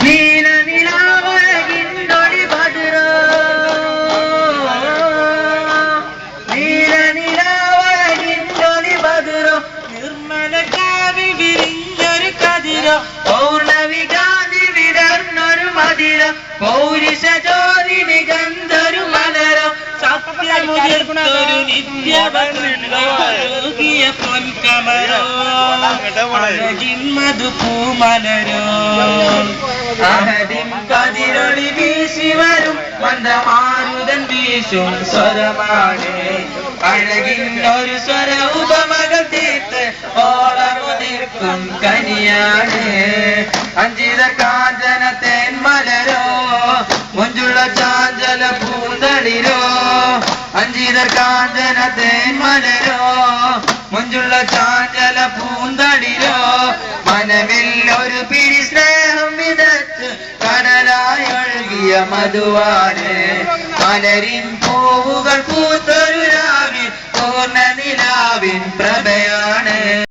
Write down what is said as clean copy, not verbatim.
നീല നിലാവഴകിന്നൊളി ഭദ്രോ നീല നിലാവഴകിന്നൊളി ഭദ്രോ നിർമ്മല കാവി വിരിഞ്ഞൊരു കതിരോ പൗർണമി ഗാന്ധി വിടർന്നൊരു മതിര പൗരുഷ ജ്യോതി നികന്തൊരു മലരോ സത്യമുതിർന്നൊരു നിത്യവരുകിയ പൊൻകമരോ അഴകിൻ മധുപൂമലരോ അഹദിൻ കതിരൊളി വീശി വരും മന്ദമാരുതൻ വീശും സ്വരമാണ് അഴകിൻ ഒരു സ്വര ഉപമകൾ തീർത്ത് ഓളമുതിർക്കും കനിയാണ് അഞ്ചിത കാഞ്ചന തേന്മലരോ മുഞ്ചുള്ള ചാഞ്ചല പൂന്തളിരോ അഞ്ചിത കാഞ്ചന തേന്മലരോ മുഞ്ചുള്ള ചാഞ്ചല പൂന്തളിരോ മനമിൽ ഒരു പിരി സ്നേഹം വിതച്ച് കടലായി ഒഴുകിയ മധുവാണ് മലരിൻ പൂവുകൾ പൂത്തൊരു രാവിൻ പൂർണ്ണ നിലാവിൻ പ്രഭ